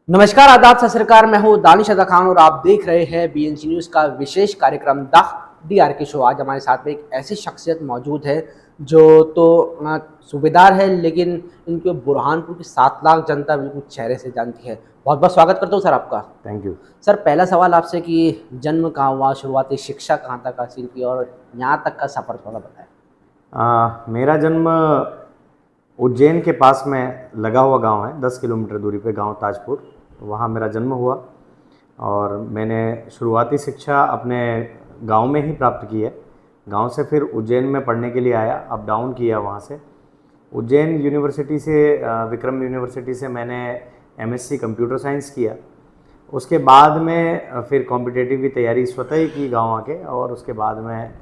नमस्कार, आदाब, सत श्रीकाल। मैं हूँ दानिश अदा खान और आप देख रहे हैं बीएनसी न्यूज़ का विशेष कार्यक्रम द DRK शो। आज हमारे साथ में एक ऐसी शख्सियत मौजूद है जो सूबेदार है, लेकिन इनके बुरहानपुर की 7 लाख जनता बिल्कुल चेहरे से जानती है। बहुत बहुत स्वागत करता हूँ सर आपका। Thank you. सर, पहला सवाल आपसे कि जन्म कहाँ हुआ, शुरुआती शिक्षा कहाँ तक हासिल की और यहाँ तक का सफ़र थोड़ा बताएं। मेरा जन्म उज्जैन के पास में लगा हुआ गांव है, 10 किलोमीटर दूरी पे गांव ताजपुर। वहाँ मेरा जन्म हुआ और मैंने शुरुआती शिक्षा अपने गांव में ही प्राप्त की है। गांव से फिर उज्जैन में पढ़ने के लिए आया, अप डाउन किया वहाँ से। उज्जैन यूनिवर्सिटी से विक्रम यूनिवर्सिटी से मैंने MSc कंप्यूटर साइंस किया। उसके बाद में फिर कॉम्पिटिटिव की तैयारी स्वतः ही की गांव आके, और उसके बाद में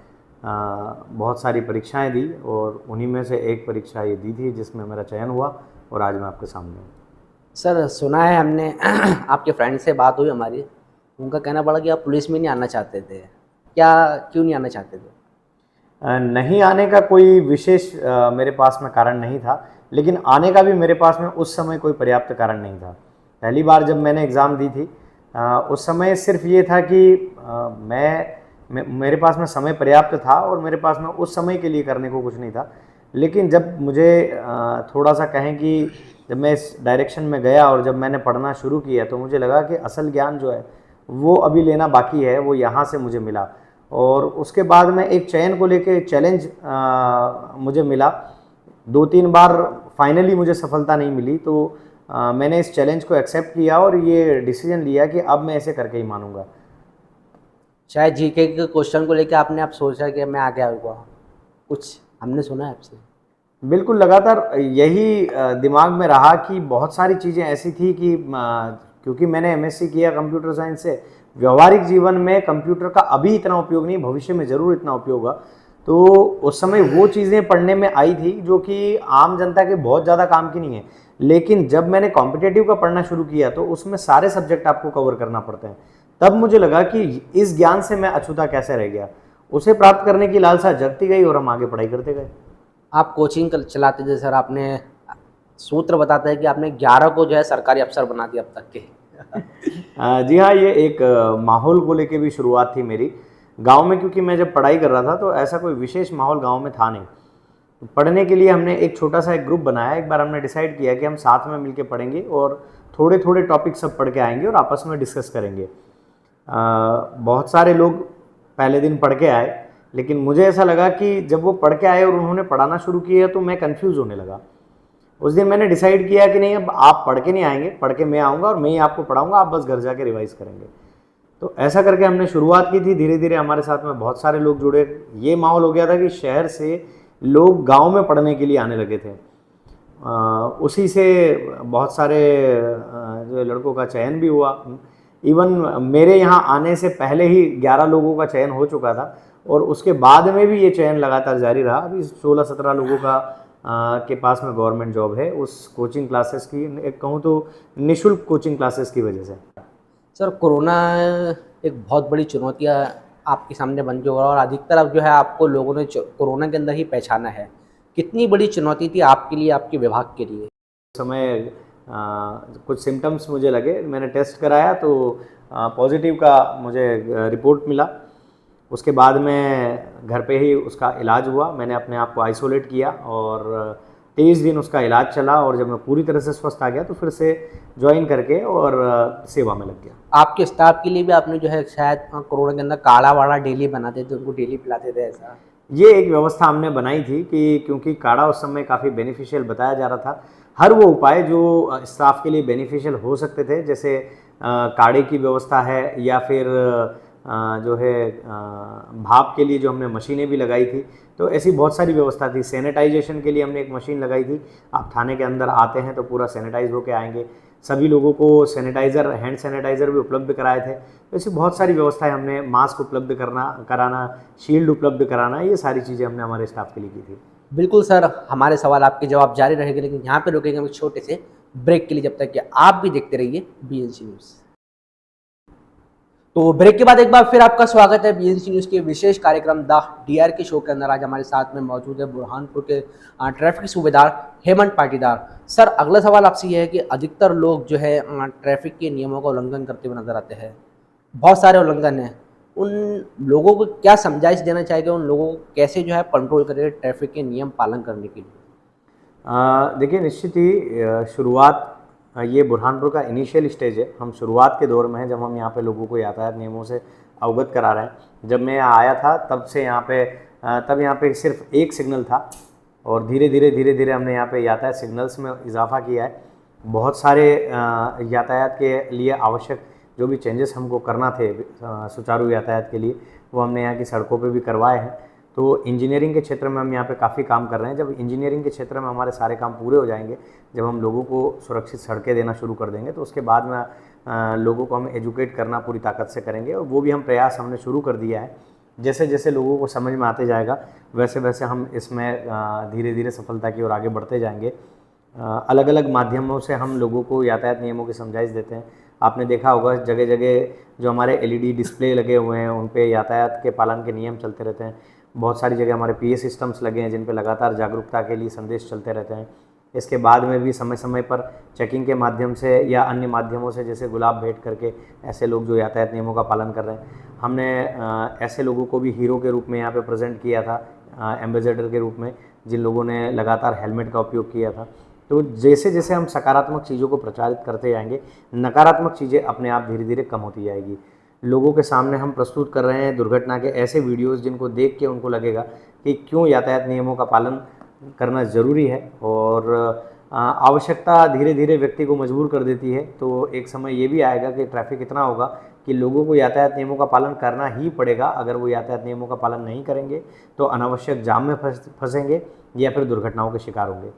बहुत सारी परीक्षाएं दी और उन्हीं में से एक परीक्षा ये दी थी जिसमें मेरा चयन हुआ और आज मैं आपके सामने हूँ। सर, सुना है हमने आपके फ्रेंड से बात हुई हमारी, उनका कहना पड़ा कि आप पुलिस में नहीं आना चाहते थे। क्या, क्यों नहीं आना चाहते थे? नहीं आने का कोई विशेष मेरे पास में कारण नहीं था, लेकिन आने का भी मेरे पास में उस समय कोई पर्याप्त कारण नहीं था। पहली बार जब मैंने एग्ज़ाम दी थी उस समय सिर्फ ये था कि मेरे पास में समय पर्याप्त था और मेरे पास में उस समय के लिए करने को कुछ नहीं था। लेकिन जब मुझे थोड़ा सा कहें कि जब मैं इस डायरेक्शन में गया और जब मैंने पढ़ना शुरू किया तो मुझे लगा कि असल ज्ञान जो है वो अभी लेना बाकी है, वो यहाँ से मुझे मिला। और उसके बाद में एक चयन को लेके चैलेंज मुझे मिला। 2-3 बार फाइनली मुझे सफलता नहीं मिली, तो मैंने इस चैलेंज को एक्सेप्ट किया और ये डिसीजन लिया कि अब मैं ऐसे करके ही मानूंगा। शायद जीके के क्वेश्चन को लेकर आपने आप सोचा कि मैं आगे आऊँगा, कुछ हमने सुना है आपसे? बिल्कुल, लगातार यही दिमाग में रहा कि बहुत सारी चीज़ें ऐसी थी कि क्योंकि मैंने MSc किया कंप्यूटर साइंस से, व्यवहारिक जीवन में कंप्यूटर का अभी इतना उपयोग नहीं, भविष्य में ज़रूर इतना उपयोग होगा। तो उस समय वो चीज़ें पढ़ने में आई थी जो कि आम जनता के बहुत ज़्यादा काम की नहीं है। लेकिन जब मैंने कॉम्पिटिटिव का पढ़ना शुरू किया तो उसमें सारे सब्जेक्ट आपको कवर करना पड़ते हैं। तब मुझे लगा कि इस ज्ञान से मैं अछूता कैसे रह गया। उसे प्राप्त करने की लालसा जगती गई और हम आगे पढ़ाई करते गए। आप कोचिंग चलाते थे सर, आपने सूत्र बताता है कि आपने 11 को जो है सरकारी अफसर बना दिया अब तक के। जी हाँ, ये एक माहौल को लेके भी शुरुआत थी मेरी। गांव में क्योंकि मैं जब पढ़ाई कर रहा था तो ऐसा कोई विशेष माहौल गांव में था नहीं। पढ़ने के लिए हमने एक छोटा सा एक ग्रुप बनाया। एक बार हमने डिसाइड किया कि हम साथ में मिलके पढ़ेंगे और थोड़े थोड़े टॉपिक सब पढ़ के आएंगे और आपस में डिस्कस करेंगे। बहुत सारे लोग पहले दिन पढ़ के आए, लेकिन मुझे ऐसा लगा कि जब वो पढ़ के आए और उन्होंने पढ़ाना शुरू किया तो मैं कंफ्यूज होने लगा। उस दिन मैंने डिसाइड किया कि नहीं, अब आप पढ़ के नहीं आएंगे, पढ़ के मैं आऊँगा और मैं ही आपको पढ़ाऊँगा, आप बस घर जाके रिवाइज करेंगे। तो ऐसा करके हमने शुरुआत की थी। धीरे धीरे हमारे साथ में बहुत सारे लोग जुड़े। ये माहौल हो गया था कि शहर से लोग गांव में पढ़ने के लिए आने लगे थे। उसी से बहुत सारे जो लड़कों का चयन भी हुआ। इवन मेरे यहाँ आने से पहले ही 11 लोगों का चयन हो चुका था और उसके बाद में भी ये चयन लगातार जारी रहा। अभी 16-17 लोगों का के पास में गवर्नमेंट जॉब है उस कोचिंग क्लासेस की, एक कहूँ तो निःशुल्क कोचिंग क्लासेस की वजह से। सर, कोरोना एक बहुत बड़ी चुनौती आपके सामने बन के हुआ और अधिकतर अब जो है आपको लोगों ने कोरोना के अंदर ही पहचाना है। कितनी बड़ी चुनौती थी आपके लिए, आपके विभाग के लिए? समय कुछ सिम्टम्स मुझे लगे, मैंने टेस्ट कराया तो पॉजिटिव का मुझे रिपोर्ट मिला। उसके बाद में घर पे ही उसका इलाज हुआ। मैंने अपने आप को आइसोलेट किया और 23 दिन उसका इलाज चला और जब मैं पूरी तरह से स्वस्थ आ गया तो फिर से ज्वाइन करके और सेवा में लग गया। आपके स्टाफ के लिए भी आपने जो है शायद कोरोना के अंदर काढ़ा वाढ़ा डेली बनाते थे, उनको डेली पिलाते थे, ऐसा? ये एक व्यवस्था हमने बनाई थी कि क्योंकि काढ़ा उस समय काफ़ी बेनिफिशियल बताया जा रहा था। हर वो उपाय जो स्टाफ के लिए बेनिफिशियल हो सकते थे, जैसे काढ़े की व्यवस्था है या फिर जो है भाप के लिए जो हमने मशीनें भी लगाई थी, तो ऐसी बहुत सारी व्यवस्था थी। सैनिटाइजेशन के लिए हमने एक मशीन लगाई थी। आप थाने के अंदर आते हैं तो पूरा सैनिटाइज होके आएंगे। सभी लोगों को सैनिटाइज़र, हैंड सैनिटाइज़र भी उपलब्ध कराए थे। तो ऐसी बहुत सारी व्यवस्थाएं हमने, मास्क उपलब्ध कराना, शील्ड उपलब्ध कराना, ये सारी चीज़ें हमने हमारे स्टाफ के लिए की थी। बिल्कुल सर, हमारे सवाल आपके जवाब जारी रहेंगे, लेकिन यहाँ पे रुकेंगे हम एक छोटे से ब्रेक के लिए। जब तक कि आप भी देखते रहिए BNC न्यूज़। तो ब्रेक के बाद एक बार फिर आपका स्वागत है बीएनसी न्यूज़ के विशेष कार्यक्रम द डीआरके शो के अंदर। आज हमारे साथ में मौजूद है बुरहानपुर के ट्रैफिक सूबेदार हेमंत पाटीदार। सर, अगला सवाल आपसे ये है कि अधिकतर लोग जो है ट्रैफिक के नियमों का उल्लंघन करते हुए नजर आते हैं। बहुत सारे उल्लंघन हैं। उन लोगों को क्या समझाइश देना चाहिए, उन लोगों को कैसे जो है कंट्रोल करें ट्रैफिक के नियम पालन करने के लिए? देखिए, निश्चित ही शुरुआत ये बुरहानपुर का इनिशियल स्टेज है। हम शुरुआत के दौर में हैं, जब हम यहाँ पे लोगों को यातायात नियमों से अवगत करा रहे हैं। जब मैं यहाँ आया था तब से तब यहाँ पे सिर्फ एक सिग्नल था और धीरे धीरे हमने यहाँ पे यातायात सिग्नल्स में इजाफा किया है। बहुत सारे यातायात के लिए आवश्यक जो भी चेंजेस हमको करना थे सुचारू यातायात के लिए, वो हमने यहाँ की सड़कों पे भी करवाए हैं। तो इंजीनियरिंग के क्षेत्र में हम यहाँ पे काफ़ी काम कर रहे हैं। जब इंजीनियरिंग के क्षेत्र में हमारे सारे काम पूरे हो जाएंगे, जब हम लोगों को सुरक्षित सड़कें देना शुरू कर देंगे, तो उसके बाद में लोगों को हम एजुकेट करना पूरी ताकत से करेंगे। और वो भी हम प्रयास हमने शुरू कर दिया है। जैसे जैसे लोगों को समझ में आते जाएगा, वैसे वैसे हम इसमें धीरे धीरे सफलता की ओर आगे बढ़ते जाएंगे। अलग अलग माध्यमों से हम लोगों को यातायात नियमों की समझाइश देते हैं। आपने देखा होगा जगह जगह जो हमारे एलईडी डिस्प्ले लगे हुए हैं, उन पे यातायात के पालन के नियम चलते रहते हैं। बहुत सारी जगह हमारे पीए सिस्टम्स लगे हैं, जिन पे लगातार जागरूकता के लिए संदेश चलते रहते हैं। इसके बाद में भी समय समय पर चेकिंग के माध्यम से या अन्य माध्यमों से, जैसे गुलाब भेंट करके ऐसे लोग जो यातायात नियमों का पालन कर रहे हैं, हमने ऐसे लोगों को भी हीरो के रूप में यहाँ पे प्रेजेंट किया था, एम्बेसडर के रूप में, जिन लोगों ने लगातार हेलमेट का उपयोग किया था। तो जैसे जैसे हम सकारात्मक चीज़ों को प्रचारित करते जाएंगे, नकारात्मक चीज़ें अपने आप धीरे धीरे कम होती जाएगी। लोगों के सामने हम प्रस्तुत कर रहे हैं दुर्घटना के ऐसे वीडियोस जिनको देख के उनको लगेगा कि क्यों यातायात नियमों का पालन करना ज़रूरी है, और आवश्यकता धीरे धीरे व्यक्ति को मजबूर कर देती है। तो एक समय ये भी आएगा कि ट्रैफिक इतना होगा कि लोगों को यातायात नियमों का पालन करना ही पड़ेगा। अगर वो यातायात नियमों का पालन नहीं करेंगे तो अनावश्यक जाम में फंसेंगे या फिर दुर्घटनाओं के शिकार होंगे।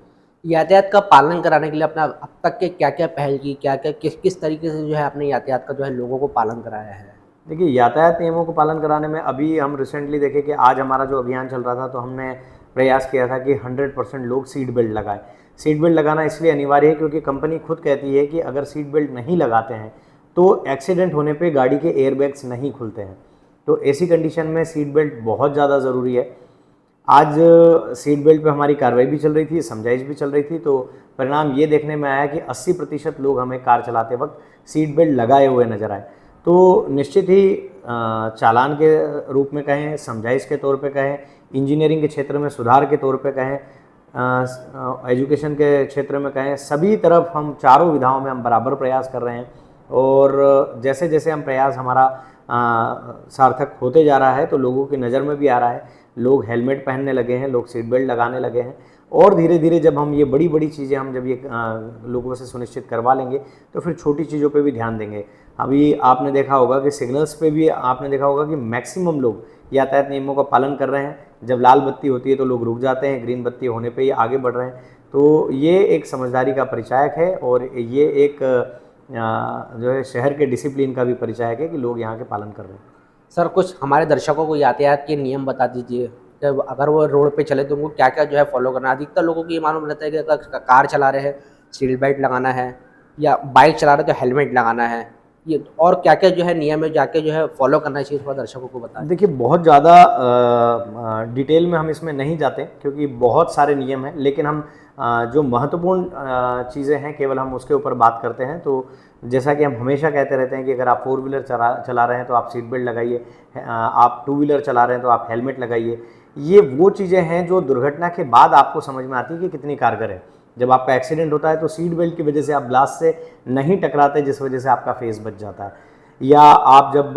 यातायात का पालन कराने के लिए अपना अब तक के क्या क्या पहल की, क्या क्या किस किस तरीके से जो है अपने यातायात का जो है लोगों को पालन कराया है? देखिए, यातायात नियमों को पालन कराने में अभी हम रिसेंटली देखें कि आज हमारा जो अभियान चल रहा था, तो हमने प्रयास किया था कि 100% लोग सीट बेल्ट लगाएं। सीट बेल्ट लगाना इसलिए अनिवार्य है क्योंकि कंपनी खुद कहती है कि अगर सीट बेल्ट नहीं लगाते हैं तो एक्सीडेंट होने पे गाड़ी के एयरबैग्स नहीं खुलते हैं। तो ऐसी कंडीशन में सीट बेल्ट बहुत ज़्यादा ज़रूरी है। आज सीट बेल्ट पे हमारी कार्रवाई भी चल रही थी, समझाइश भी चल रही थी। तो परिणाम ये देखने में आया कि 80% लोग हमें कार चलाते वक्त सीट बेल्ट लगाए हुए नजर आए। तो निश्चित ही चालान के रूप में कहें, समझाइश के तौर पे कहें, इंजीनियरिंग के क्षेत्र में सुधार के तौर पे कहें, एजुकेशन के क्षेत्र में कहें, सभी तरफ हम चारों विधाओं में हम बराबर प्रयास कर रहे हैं। और जैसे जैसे हम प्रयास हमारा सार्थक होते जा रहा है, तो लोगों की नज़र में भी आ रहा है, लोग हेलमेट पहनने लगे हैं, लोग सीट बेल्ट लगाने लगे हैं। और धीरे धीरे जब हम ये बड़ी बड़ी चीज़ें हम जब ये लोगों से सुनिश्चित करवा लेंगे, तो फिर छोटी चीज़ों पे भी ध्यान देंगे। अभी आपने देखा होगा कि सिग्नल्स पे भी आपने देखा होगा कि मैक्सिमम लोग यातायात नियमों का पालन कर रहे हैं। जब लाल बत्ती होती है तो लोग रुक जाते हैं, ग्रीन बत्ती होने पे ही आगे बढ़ रहे हैं। तो ये एक समझदारी का परिचायक है, और ये एक जो है शहर के डिसिप्लिन का भी परिचायक है कि लोग यहाँ के पालन कर रहे हैं। सर, कुछ हमारे दर्शकों को यातायात के नियम बता दीजिए कि अगर वो रोड पे चले तो उनको क्या क्या जो है फॉलो करना है। अधिकतर लोगों को ये मालूम रहता है कि अगर कार चला रहे हैं सीट बेल्ट लगाना है, या बाइक चला रहे तो हेलमेट लगाना है, ये और क्या क्या जो है नियम है जाके जो है फॉलो करना चाहिए, थोड़ा दर्शकों को बताएं। देखिए, बहुत ज़्यादा डिटेल में हम इसमें नहीं जाते क्योंकि बहुत सारे नियम हैं, लेकिन हम जो महत्वपूर्ण चीज़ें हैं केवल हम उसके ऊपर बात करते हैं। तो जैसा कि हम हमेशा कहते रहते हैं कि अगर आप 4 व्हीलर चला रहे हैं तो आप सीट बेल्ट लगाइए, आप 2 व्हीलर चला रहे हैं तो आप हेलमेट लगाइए। ये वो चीज़ें हैं जो दुर्घटना के बाद आपको समझ में आती है कि कितनी कारगर है। जब आपका एक्सीडेंट होता है तो सीट बेल्ट की वजह से आप ग्लास से नहीं टकराते, जिस वजह से आपका फेस बच जाता है। या आप जब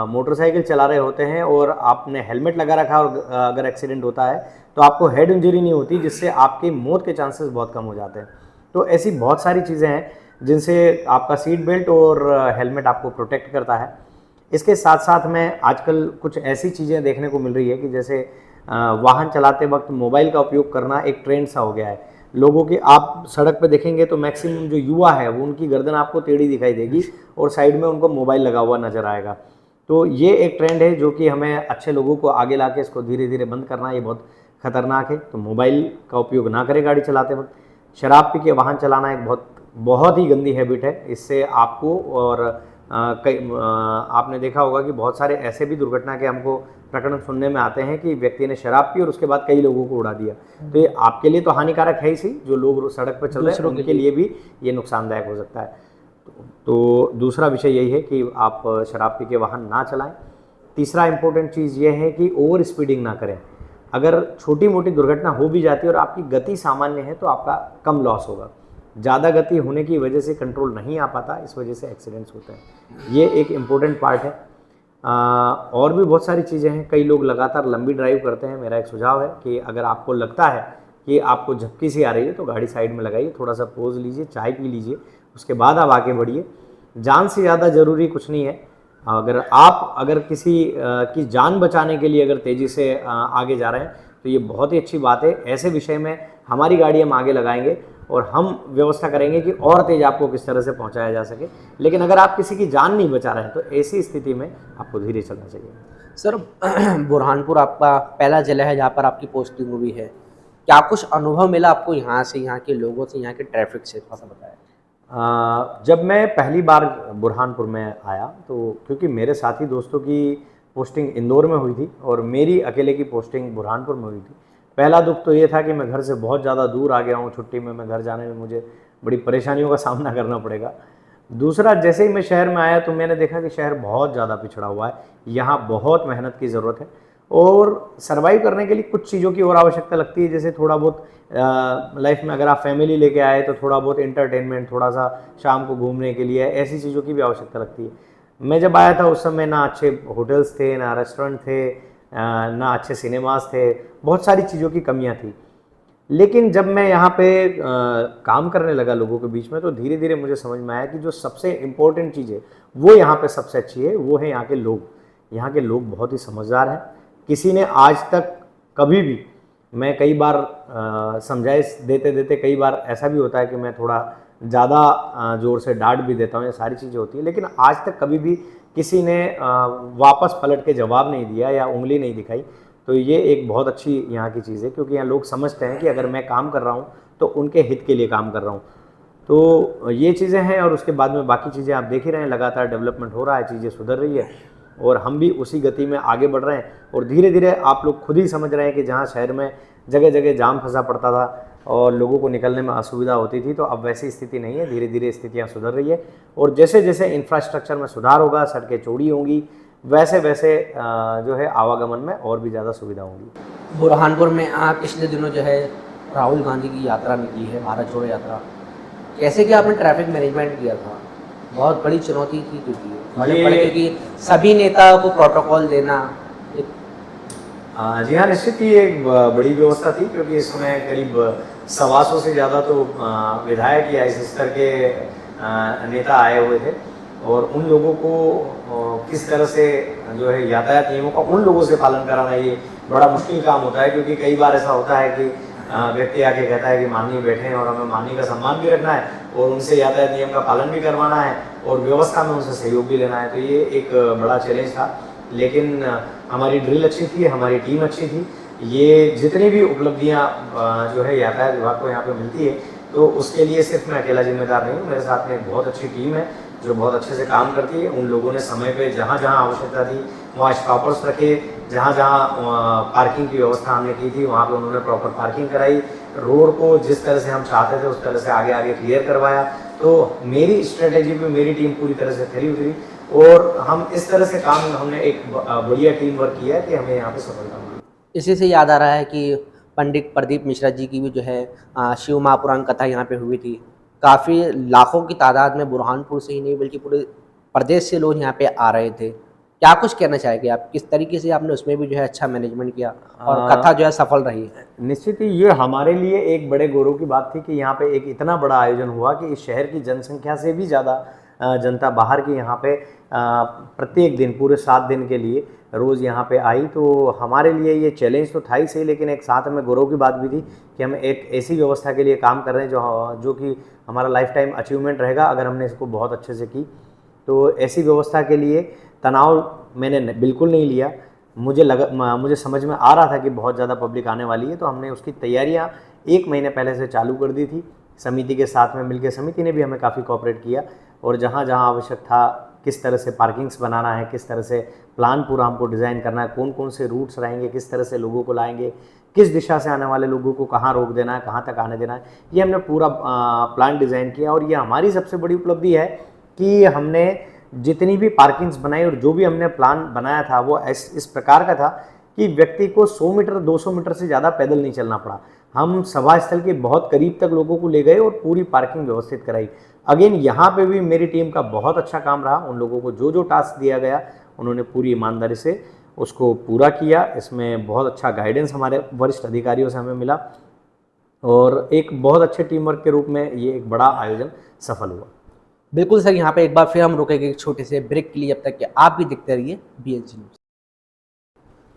मोटरसाइकिल चला रहे होते हैं और आपने हेलमेट लगा रखा और अगर एक्सीडेंट होता है तो आपको हेड इंजरी नहीं होती, जिससे आपकी मौत के चांसेस बहुत कम हो जाते हैं। तो ऐसी बहुत सारी चीज़ें हैं जिनसे आपका सीट बेल्ट और हेलमेट आपको प्रोटेक्ट करता है। इसके साथ साथ में आजकल कुछ ऐसी चीज़ें देखने को मिल रही है कि जैसे वाहन चलाते वक्त मोबाइल का उपयोग करना एक ट्रेंड सा हो गया है लोगों की। आप सड़क पे देखेंगे तो मैक्सिमम जो युवा है वो उनकी गर्दन आपको टेढ़ी दिखाई देगी और साइड में उनको मोबाइल लगा हुआ नजर आएगा। तो ये एक ट्रेंड है जो कि हमें अच्छे लोगों को आगे ला के इसको धीरे धीरे बंद करना, ये बहुत खतरनाक है। तो मोबाइल का उपयोग ना करें गाड़ी चलाते वक्त। शराब पी के वाहन चलाना एक बहुत ही गंदी हैबिट है। इससे आपको और आपने देखा होगा कि बहुत सारे ऐसे भी दुर्घटना के हमको प्रकरण सुनने में आते हैं कि व्यक्ति ने शराब पी और उसके बाद कई लोगों को उड़ा दिया। तो ये आपके लिए तो हानिकारक है ही सही, जो लोग सड़क पर चल रहे हैं दूसरों के उनके लिए भी ये नुकसानदायक हो सकता है। तो दूसरा विषय यही है कि आप शराब पी के वाहन ना चलाएं। तीसरा इम्पोर्टेंट चीज़ ये है कि ओवर स्पीडिंग ना करें। अगर छोटी मोटी दुर्घटना हो भी जाती है और आपकी गति सामान्य है तो आपका कम लॉस होगा। ज़्यादा गति होने की वजह से कंट्रोल नहीं आ पाता, इस वजह से एक्सीडेंट्स होते हैं। ये एक इम्पोर्टेंट पार्ट है। और भी बहुत सारी चीज़ें हैं। कई लोग लगातार लंबी ड्राइव करते हैं। मेरा एक सुझाव है कि अगर आपको लगता है कि आपको झपकी सी आ रही है तो गाड़ी साइड में लगाइए, थोड़ा सा पॉज लीजिए, चाय पी लीजिए, उसके बाद आप आगे बढ़िए। जान से ज़्यादा ज़रूरी कुछ नहीं है। अगर किसी की जान बचाने के लिए अगर तेज़ी से आगे जा रहे हैं तो ये बहुत ही अच्छी बात है। ऐसे विषय में हमारी गाड़ी हम आगे लगाएंगे और हम व्यवस्था करेंगे कि और तेज़ आपको किस तरह से पहुंचाया जा सके। लेकिन अगर आप किसी की जान नहीं बचा रहे हैं तो ऐसी स्थिति में आपको धीरे चलना चाहिए। सर बुरहानपुर आपका पहला ज़िला है जहाँ पर आपकी पोस्टिंग हुई है। क्या कुछ अनुभव मिला आपको यहाँ से, यहाँ के लोगों से, यहाँ के ट्रैफिक से? थोड़ा सा बताएं। जब मैं पहली बार बुरहानपुर में आया तो क्योंकि मेरे साथी दोस्तों की पोस्टिंग इंदौर में हुई थी और मेरी अकेले की पोस्टिंग बुरहानपुर में हुई थी। पहला दुख तो ये था कि मैं घर से बहुत ज़्यादा दूर आ गया हूँ। छुट्टी में मैं घर जाने में मुझे बड़ी परेशानियों का सामना करना पड़ेगा। दूसरा, जैसे ही मैं शहर में आया तो मैंने देखा कि शहर बहुत ज़्यादा पिछड़ा हुआ है। यहाँ बहुत मेहनत की ज़रूरत है और सर्वाइव करने के लिए कुछ चीज़ों की और आवश्यकता लगती है। जैसे थोड़ा बहुत लाइफ में अगर आप फैमिली लेके आए तो थोड़ा बहुत एंटरटेनमेंट, थोड़ा सा शाम को घूमने के लिए, ऐसी चीज़ों की भी आवश्यकता लगती है। मैं जब आया था उस समय ना अच्छे होटल्स थे, ना रेस्टोरेंट थे, ना अच्छे सिनेमास थे, बहुत सारी चीज़ों की कमियाँ थी। लेकिन जब मैं यहाँ पे काम करने लगा लोगों के बीच में तो धीरे धीरे मुझे समझ में आया कि जो सबसे इम्पोर्टेंट चीज़ है वो यहाँ पे सबसे अच्छी है, वो है यहाँ के लोग। यहाँ के लोग बहुत ही समझदार हैं। किसी ने आज तक कभी भी, मैं कई बार समझाइश देते देते कई बार ऐसा भी होता है कि मैं थोड़ा ज़्यादा ज़ोर से डांट भी देता हूँ, ये सारी चीज़ें होती हैं, लेकिन आज तक कभी भी किसी ने वापस पलट के जवाब नहीं दिया या उंगली नहीं दिखाई। तो ये एक बहुत अच्छी यहाँ की चीज़ है क्योंकि यहाँ लोग समझते हैं कि अगर मैं काम कर रहा हूँ तो उनके हित के लिए काम कर रहा हूँ। तो ये चीज़ें हैं और उसके बाद में बाकी चीज़ें आप देख ही रहे हैं, लगातार डेवलपमेंट हो रहा है, चीज़ें सुधर रही है और हम भी उसी गति में आगे बढ़ रहे हैं। और धीरे धीरे आप लोग खुद ही समझ रहे हैं कि जहाँ शहर में जगह जगह जाम फंसा पड़ता था और लोगों को निकलने में असुविधा होती थी, तो अब वैसी स्थिति नहीं है। धीरे धीरे स्थितियाँ सुधर रही है और जैसे जैसे इंफ्रास्ट्रक्चर में सुधार होगा, सड़कें चौड़ी होंगी, वैसे वैसे जो है आवागमन में और भी ज़्यादा सुविधा होंगी। बुरहानपुर में पिछले दिनों जो है राहुल गांधी की यात्रा निकली है, भारत जोड़ो यात्रा। कैसे कि आपने ट्रैफिक मैनेजमेंट किया था? बहुत बड़ी चुनौती थी क्योंकि सभी नेताओं को प्रोटोकॉल देना जी हाँ, निश्चित ही एक बड़ी व्यवस्था थी क्योंकि इसमें करीब 125 से ज़्यादा तो विधायक या इस स्तर के नेता आए हुए थे और उन लोगों को किस तरह से जो है यातायात नियमों का उन लोगों से पालन कराना ये बड़ा मुश्किल काम होता है क्योंकि कई बार ऐसा होता है कि व्यक्ति आके कहता है कि माननीय बैठे हैं और हमें माननीय का सम्मान भी रखना है और उनसे यातायात नियम का पालन भी करवाना है और व्यवस्था में उनसे सहयोग भी लेना है। तो ये एक बड़ा चैलेंज था, लेकिन हमारी ड्रिल अच्छी थी, हमारी टीम अच्छी थी। ये जितनी भी उपलब्धियाँ जो है यातायात विभाग को यहाँ पे मिलती है तो उसके लिए सिर्फ मैं अकेला जिम्मेदार नहीं हूँ, मेरे साथ में एक बहुत अच्छी टीम है जो बहुत अच्छे से काम करती है। उन लोगों ने समय पे जहाँ जहाँ आवश्यकता थी वहाँ स्टॉपर्स रखे, जहाँ जहाँ पार्किंग की व्यवस्था हमने की थी वहाँ पे उन्होंने प्रॉपर पार्किंग कराई, रोड को जिस तरह से हम चाहते थे उस तरह से आगे आगे क्लियर करवाया। तो मेरी स्ट्रेटेजी पे मेरी टीम पूरी तरह से खरी उतरी और हम इस तरह से काम, हमने एक बढ़िया टीम वर्क किया है कि हमें यहाँ पे सफलता मिली। इसी से याद आ रहा है कि पंडित प्रदीप मिश्रा जी की भी जो है शिव महापुराण कथा यहाँ पे हुई थी। काफ़ी लाखों की तादाद में बुरहानपुर से ही नहीं बल्कि पूरे प्रदेश से लोग यहाँ पे आ रहे थे। क्या कुछ कहना चाहेंगे आप, किस तरीके से आपने उसमें भी जो है अच्छा मैनेजमेंट किया और कथा जो है सफल रही? निश्चित ही ये हमारे लिए एक बड़े गौरव की बात थी कि यहाँ पे एक इतना बड़ा आयोजन हुआ कि इस शहर की जनसंख्या से भी ज़्यादा जनता बाहर की यहाँ पे प्रत्येक दिन पूरे 7 दिन के लिए रोज़ यहाँ पे आई। तो हमारे लिए ये चैलेंज तो था ही सही, लेकिन एक साथ में गौरव की बात भी थी कि हम एक ऐसी व्यवस्था के लिए काम कर रहे हैं जो कि हमारा लाइफ टाइम अचीवमेंट रहेगा अगर हमने इसको बहुत अच्छे से की। तो ऐसी व्यवस्था के लिए तनाव मैंने बिल्कुल नहीं लिया। मुझे समझ में आ रहा था कि बहुत ज़्यादा पब्लिक आने वाली है, तो हमने उसकी तैयारियाँ 1 महीने पहले से चालू कर दी थी। समिति के साथ में मिलकर समिति ने भी हमें काफ़ी कोऑपरेट किया और जहाँ जहाँ आवश्यक था किस तरह से पार्किंग्स बनाना है, किस तरह से प्लान पूरा हमको डिज़ाइन करना है, कौन कौन से रूट्स रहेंगे, किस तरह से लोगों को लाएंगे, किस दिशा से आने वाले लोगों को कहाँ रोक देना है, कहाँ तक आने देना है, ये हमने पूरा प्लान डिज़ाइन किया। और ये हमारी सबसे बड़ी उपलब्धि है कि हमने जितनी भी पार्किंग्स बनाई और जो भी हमने प्लान बनाया था वो इस प्रकार का था कि व्यक्ति को 100 मीटर 200 मीटर से ज़्यादा पैदल नहीं चलना पड़ा। हम सभा स्थल के बहुत करीब तक लोगों को ले गए और पूरी पार्किंग व्यवस्थित कराई। अगेन यहाँ पे भी मेरी टीम का बहुत अच्छा काम रहा। उन लोगों को जो जो टास्क दिया गया उन्होंने पूरी ईमानदारी से उसको पूरा किया। इसमें बहुत अच्छा गाइडेंस हमारे वरिष्ठ अधिकारियों से हमें मिला और एक बहुत अच्छे टीम वर्क के रूप में ये एक बड़ा आयोजन सफल हुआ। बिल्कुल सर, यहाँ पे एक बार फिर हम रुकेंगे एक छोटे से ब्रेक के लिए, जब तक कि आप भी देखते रहिए बीएनसी न्यूज़।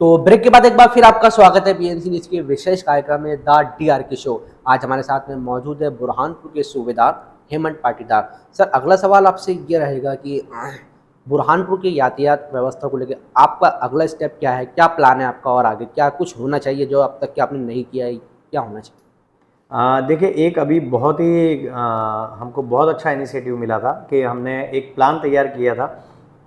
तो ब्रेक के बाद एक बार फिर आपका स्वागत है बीएनसी न्यूज़ के विशेष कार्यक्रम में द डीआरके शो। आज हमारे साथ में मौजूद है बुरहानपुर के सूबेदार हेमंत पाटीदार। सर, अगला सवाल आपसे ये रहेगा कि बुरहानपुर की यातायात व्यवस्था को लेकर आपका अगला स्टेप क्या है, क्या प्लान है आपका, और आगे क्या कुछ होना चाहिए जो अब तक कि आपने नहीं किया है, क्या होना चाहिए? देखिए, एक अभी बहुत ही हमको बहुत अच्छा इनिशिएटिव मिला था कि हमने एक प्लान तैयार किया था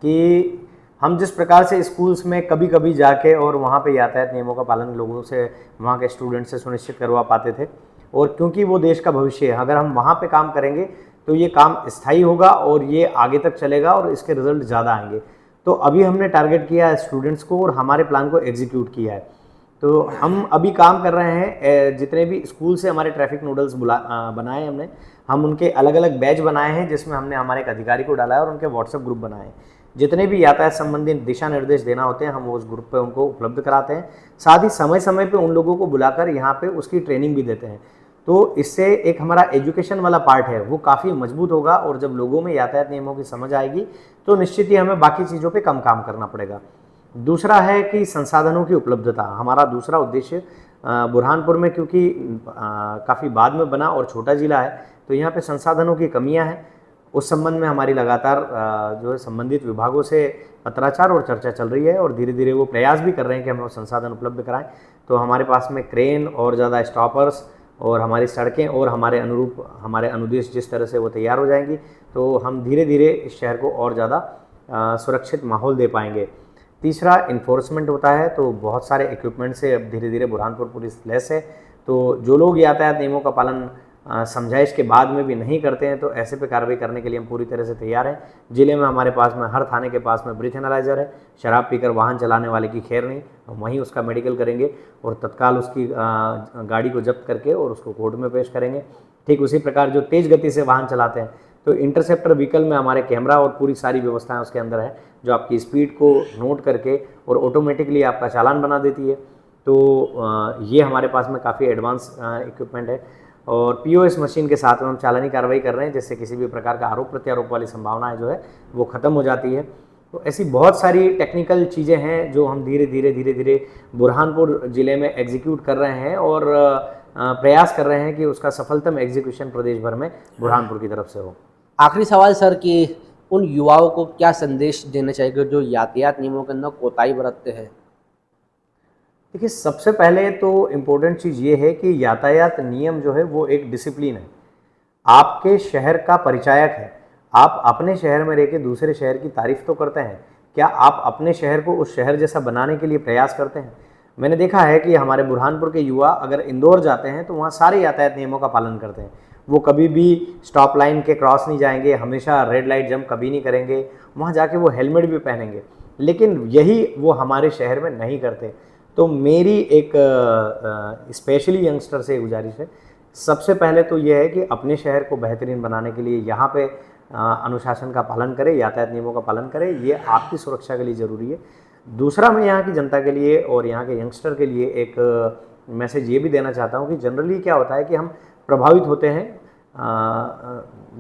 कि हम जिस प्रकार से स्कूल्स में कभी कभी जाके और वहाँ पे यातायात नियमों का पालन लोगों से, वहाँ के स्टूडेंट से सुनिश्चित करवा पाते थे। और क्योंकि वो देश का भविष्य है, अगर हम वहाँ पे काम करेंगे तो ये काम स्थायी होगा और ये आगे तक चलेगा और इसके रिजल्ट ज़्यादा आएंगे। तो अभी हमने टारगेट किया है स्टूडेंट्स को और हमारे प्लान को एग्जीक्यूट किया है। तो हम अभी काम कर रहे हैं, जितने भी स्कूल से हमारे ट्रैफिक नोडल्स बनाए हमने, हम उनके अलग अलग बैच बनाए हैं जिसमें हमने हमारे एक अधिकारी को डाला है और उनके व्हाट्सएप ग्रुप बनाए हैं। जितने भी यातायात संबंधी दिशा निर्देश देना होते हैं हम उस ग्रुप पे उनको उपलब्ध कराते हैं। साथ ही समय समय पे उन लोगों को बुलाकर यहाँ पे उसकी ट्रेनिंग भी देते हैं। तो इससे एक हमारा एजुकेशन वाला पार्ट है वो काफ़ी मजबूत होगा और जब लोगों में यातायात नियमों की समझ आएगी तो निश्चित ही हमें बाकी चीज़ों पे कम काम करना पड़ेगा। दूसरा है कि संसाधनों की उपलब्धता। हमारा दूसरा उद्देश्य बुरहानपुर में, क्योंकि काफ़ी बाद में बना और छोटा ज़िला है, तो यहाँ पे संसाधनों की कमियाँ हैं। उस संबंध में हमारी लगातार जो है संबंधित विभागों से पत्राचार और चर्चा चल रही है और धीरे धीरे वो प्रयास भी कर रहे हैं कि हम लोग संसाधन उपलब्ध कराएं। तो हमारे पास में क्रेन और ज़्यादा स्टॉपर्स और हमारी सड़कें और हमारे अनुरूप हमारे अनुदेश जिस तरह से वो तैयार हो जाएंगी तो हम धीरे धीरे इस शहर को और ज़्यादा सुरक्षित माहौल दे पाएंगे। तीसरा इन्फोर्समेंट होता है, तो बहुत सारे इक्विपमेंट से अब धीरे धीरे बुरहानपुर पुलिस लैस है। तो जो लोग यातायात नियमों का पालन समझाइश के बाद में भी नहीं करते हैं तो ऐसे पे कार्रवाई करने के लिए हम पूरी तरह से तैयार हैं। ज़िले में हमारे पास में हर थाने के पास में ब्रीथ एनालाइजर है। शराब पीकर वाहन चलाने वाले की खैर नहीं, हम वहीं उसका मेडिकल करेंगे और तत्काल उसकी गाड़ी को जब्त करके और उसको कोर्ट में पेश करेंगे। ठीक उसी प्रकार जो तेज़ गति से वाहन चलाते हैं तो इंटरसेप्टर व्हीकल में हमारे कैमरा और पूरी सारी व्यवस्थाएं उसके अंदर है जो आपकी स्पीड को नोट करके और ऑटोमेटिकली आपका चालान बना देती है। तो ये हमारे पास में काफ़ी एडवांस इक्विपमेंट है और पीओएस मशीन के साथ में हम चालानी कार्रवाई कर रहे हैं जिससे किसी भी प्रकार का आरोप प्रत्यारोप वाली संभावनाएं जो है वो ख़त्म हो जाती है। तो ऐसी बहुत सारी टेक्निकल चीज़ें हैं जो हम धीरे धीरे बुरहानपुर ज़िले में एग्जीक्यूट कर रहे हैं और प्रयास कर रहे हैं कि उसका सफलतम एग्जीक्यूशन प्रदेश भर में बुरहानपुर की तरफ से हो। आखिरी सवाल सर कि उन युवाओं को क्या संदेश देना चाहिए जो यातायात नियमों के अंदर कोताही बरतते हैं? देखिए, सबसे पहले तो इम्पोर्टेंट चीज़ ये है कि यातायात नियम जो है वो एक डिसिप्लिन है, आपके शहर का परिचायक है। आप अपने शहर में रह के दूसरे शहर की तारीफ तो करते हैं, क्या आप अपने शहर को उस शहर जैसा बनाने के लिए प्रयास करते हैं? मैंने देखा है कि हमारे बुरहानपुर के युवा अगर इंदौर जाते हैं तो वहाँ सारे यातायात नियमों का पालन करते हैं। वो कभी भी स्टॉप लाइन के क्रॉस नहीं जाएंगे, हमेशा रेड लाइट जंप कभी नहीं करेंगे, वहाँ जाके वो हेलमेट भी पहनेंगे, लेकिन यही वो हमारे शहर में नहीं करते। तो मेरी एक स्पेशली यंगस्टर से गुजारिश है, सबसे पहले तो ये है कि अपने शहर को बेहतरीन बनाने के लिए यहाँ पे अनुशासन का पालन करें, यातायात नियमों का पालन करें, ये आपकी सुरक्षा के लिए ज़रूरी है। दूसरा, मैं यहाँ की जनता के लिए और यहाँ के यंगस्टर के लिए एक मैसेज ये भी देना चाहता हूँ कि जनरली क्या होता है कि हम प्रभावित होते हैं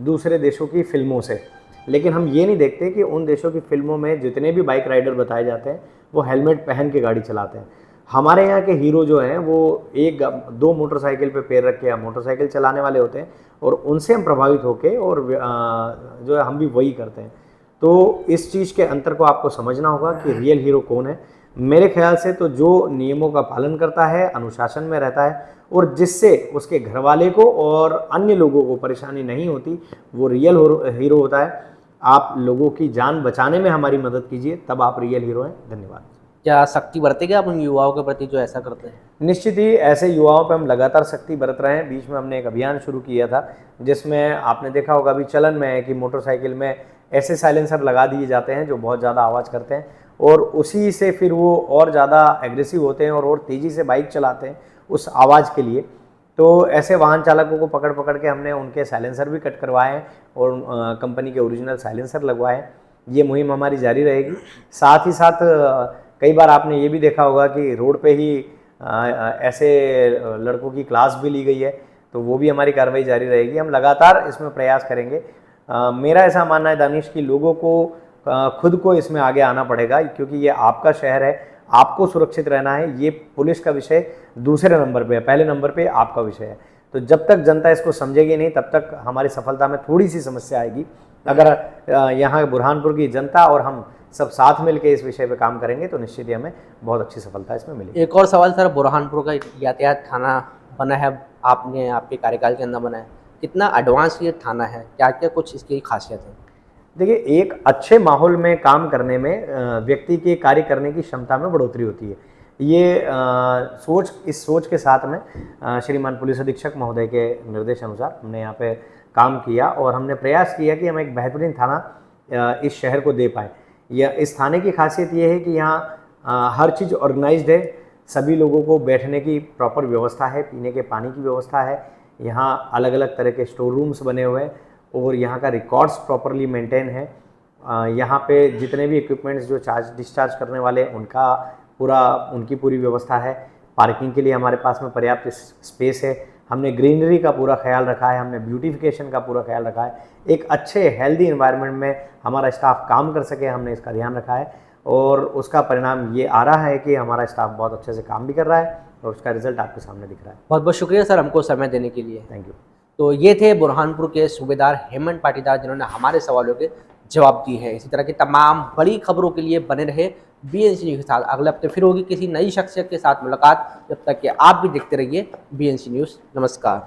दूसरे देशों की फिल्मों से, लेकिन हम ये नहीं देखते कि उन देशों की फिल्मों में जितने भी बाइक राइडर बताए जाते हैं वो हेलमेट पहन के गाड़ी चलाते हैं। हमारे यहाँ के हीरो जो हैं वो एक दो मोटरसाइकिल पे पैर रख के या मोटरसाइकिल चलाने वाले होते हैं और उनसे हम प्रभावित होके और जो है हम भी वही करते हैं। तो इस चीज़ के अंतर को आपको समझना होगा कि रियल हीरो कौन है। मेरे ख्याल से तो जो नियमों का पालन करता है, अनुशासन में रहता है और जिससे उसके घर वाले को और अन्य लोगों को परेशानी नहीं होती, वो रियल हीरो होता है। आप लोगों की जान बचाने में हमारी मदद कीजिए, तब आप रियल हीरो हैं। धन्यवाद। क्या सख्ती बरतेंगे आप उन युवाओं के प्रति जो ऐसा करते हैं? निश्चित ही ऐसे युवाओं पे हम लगातार सख्ती बरत रहे हैं। बीच में हमने एक अभियान शुरू किया था, जिसमें आपने देखा होगा अभी चलन में है कि मोटरसाइकिल में ऐसे साइलेंसर लगा दिए जाते हैं जो बहुत ज़्यादा आवाज़ करते हैं, और उसी से फिर वो और ज़्यादा एग्रेसिव होते हैं और तेज़ी से बाइक चलाते हैं उस आवाज़ के लिए। तो ऐसे वाहन चालकों को पकड़ पकड़ के हमने उनके साइलेंसर भी कट करवाए हैं और कंपनी के ओरिजिनल साइलेंसर लगवाए हैं। ये मुहिम हमारी जारी रहेगी। साथ ही साथ कई बार आपने ये भी देखा होगा कि रोड पे ही ऐसे लड़कों की क्लास भी ली गई है, तो वो भी हमारी कार्रवाई जारी रहेगी। हम लगातार इसमें प्रयास करेंगे। मेरा ऐसा मानना है दानिश कि लोगों को खुद को इसमें आगे आना पड़ेगा, क्योंकि ये आपका शहर है, आपको सुरक्षित रहना है। ये पुलिस का विषय दूसरे नंबर पे है, पहले नंबर पे आपका विषय है। तो जब तक जनता इसको समझेगी नहीं, तब तक हमारी सफलता में थोड़ी सी समस्या आएगी। अगर यहाँ बुरहानपुर की जनता और हम सब साथ मिलकर इस विषय पे काम करेंगे तो निश्चित ही हमें बहुत अच्छी सफलता इसमें मिलेगी। एक और सवाल सर, बुरहानपुर का यातायात थाना बना है, आपने आपके कार्यकाल के अंदर बना है, कितना एडवांस ये थाना है, क्या क्या कुछ इसकी खासियत है? देखिए, एक अच्छे माहौल में काम करने में व्यक्ति के कार्य करने की क्षमता में बढ़ोतरी होती है। ये इस सोच के साथ में श्रीमान पुलिस अधीक्षक महोदय के निर्देश अनुसार हमने यहाँ पे काम किया और हमने प्रयास किया कि हम एक बेहतरीन थाना इस शहर को दे पाएँ। या इस थाने की खासियत ये है कि यहाँ हर चीज़ ऑर्गेनाइज्ड है, सभी लोगों को बैठने की प्रॉपर व्यवस्था है, पीने के पानी की व्यवस्था है, यहाँ अलग अलग तरह के स्टोर रूम्स बने हुए हैं और यहाँ का रिकॉर्ड्स प्रॉपरली मेंटेन है। यहाँ पे जितने भी इक्विपमेंट्स जो चार्ज डिस्चार्ज करने वाले उनकी पूरी व्यवस्था है। पार्किंग के लिए हमारे पास में पर्याप्त स्पेस है। हमने ग्रीनरी का पूरा ख्याल रखा है, हमने ब्यूटिफिकेशन का पूरा ख्याल रखा है। एक अच्छे हेल्दी एनवायरनमेंट में हमारा स्टाफ काम कर सके, हमने इसका ध्यान रखा है और उसका परिणाम ये आ रहा है कि हमारा स्टाफ बहुत अच्छे से काम भी कर रहा है और उसका रिजल्ट आपके सामने दिख रहा है। बहुत बहुत शुक्रिया सर हमको समय देने के लिए। Thank you. तो ये थे बुरहानपुर के सूबेदार हेमंत पाटीदार, जिन्होंने हमारे सवालों के जवाब दिए हैं। इसी तरह की तमाम बड़ी खबरों के लिए बने रहे BNC न्यूज़ के साथ। अगले हफ्ते फिर होगी किसी नई शख्सियत के साथ मुलाकात। जब तक कि आप भी देखते रहिए BNC न्यूज़। नमस्कार।